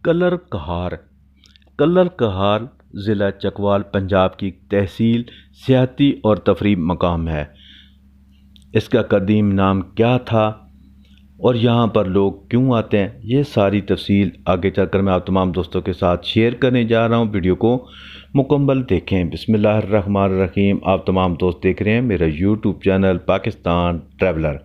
Colour کہار colour Kahar ضلع چکوال پنجاب کی تحصیل سیاحتی اور تفریحی مقام ہے۔ اس کا قدیم نام کیا تھا اور یہاں پر لوگ کیوں آتے ہیں، یہ ساری تفصیل آگے چل کر میں آپ تمام دوستوں کے ساتھ شیئر کرنے جا رہا ہوں۔ ویڈیو کو مکمل دیکھیں۔ بسم اللہ الرحمن الرحیم۔ آپ تمام دوست دیکھ رہے ہیں میرا YouTube channel Pakistan traveller.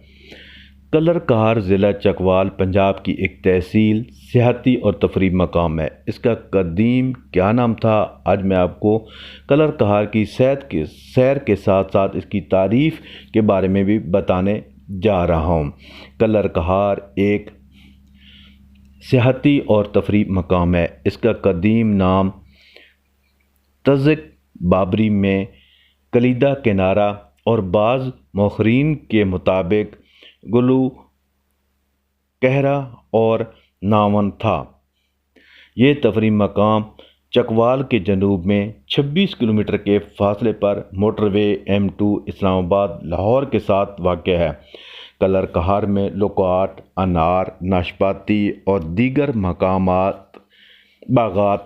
Kallar Kahar ضلع چکوال پنجاب کی ایک تحصیل سیاحتی اور تفریحی مقام ہے۔ اس کا قدیم کیا نام تھا، آج میں آپ کو کلر کہار کی سیر کے ساتھ ساتھ اس کی تعریف کے بارے میں بھی بتانے جا رہا ہوں۔ کلر کہار ایک سیاحتی اور تفریحی مقام ہے۔ اس کا قدیم نام تزک بابری میں کلیدہ کنارہ اور بعض مورخین کے مطابق گلو کہرہ اور ناون تھا۔ یہ تفریحی مقام چکوال کے جنوب میں 26 کلومیٹر کے فاصلے پر موٹر وے M2 اسلام آباد لاہور کے ساتھ واقع ہے۔ کلر کہار میں لوکاٹ، انار، ناشپاتی اور دیگر مقامات باغات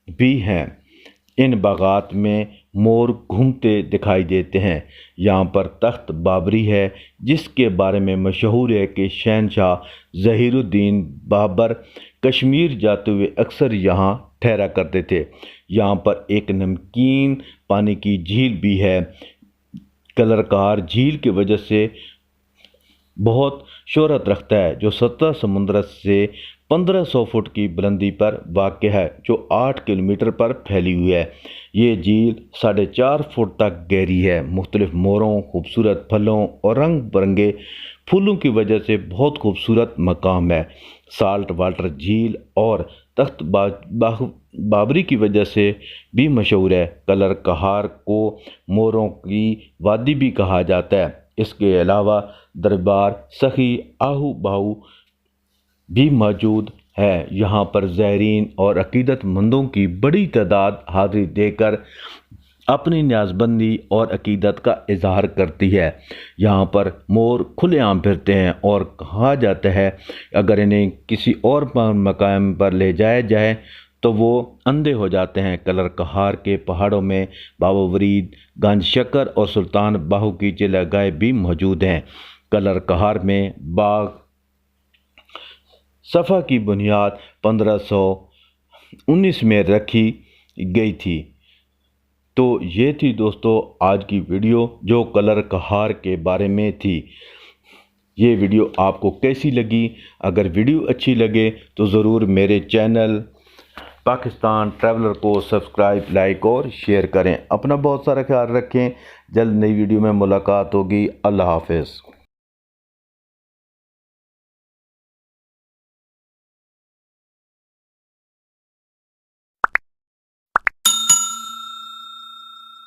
بھی ہیں۔ ان باغات میں مور گھومتے دکھائی دیتے ہیں۔ یہاں پر تخت بابری ہے جس کے بارے میں مشہور ہے کہ شہنشاہ ظہیر الدین بابر کشمیر جاتے ہوئے اکثر یہاں ٹھہرا کرتے تھے۔ یہاں پر ایک نمکین پانی کی جھیل بھی ہے۔ کلر کہار جھیل کی وجہ سے بہت شہرت رکھتا ہے، جو سطح سمندر سے 1500 فٹ کی بلندی پر واقع ہے، جو 8 کلومیٹر پر پھیلی ہوئی ہے۔ یہ جھیل 4.5 فٹ تک گہری ہے۔ مختلف موروں، خوبصورت پھلوں اور رنگ برنگے پھولوں کی وجہ سے بہت خوبصورت مقام ہے۔ سالٹ واٹر جھیل اور تخت بابری کی وجہ سے بھی مشہور ہے۔ کلر کہار کو موروں کی وادی بھی کہا جاتا ہے۔ اس کے علاوہ دربار سخی آہو باہو بھی موجود ہے۔ یہاں پر زائرین اور عقیدت مندوں کی بڑی تعداد حاضری دے کر اپنی نیاز بندی اور عقیدت کا اظہار کرتی ہے۔ یہاں پر مور کھلے عام پھرتے ہیں اور کہا جاتا ہے اگر انہیں کسی اور مقام پر لے جایا جائے تو وہ اندھے ہو جاتے ہیں۔ کلر کہار کے پہاڑوں میں بابا ورید، گنج شکر اور سلطان باہو کی چلہ گاہیں بھی موجود ہیں۔ کلر کہار میں باغ صفا کی بنیاد 1519 میں رکھی گئی تھی۔ تو یہ تھی دوستو آج کی ویڈیو جو کلر کہار کے بارے میں تھی۔ یہ ویڈیو آپ کو کیسی لگی؟ اگر ویڈیو اچھی لگے تو ضرور میرے چینل پاکستان ٹریولر کو سبسکرائب، لائک اور شیئر کریں۔ اپنا بہت سارا خیال رکھیں۔ جلد نئی ویڈیو میں ملاقات ہوگی۔ اللہ حافظ۔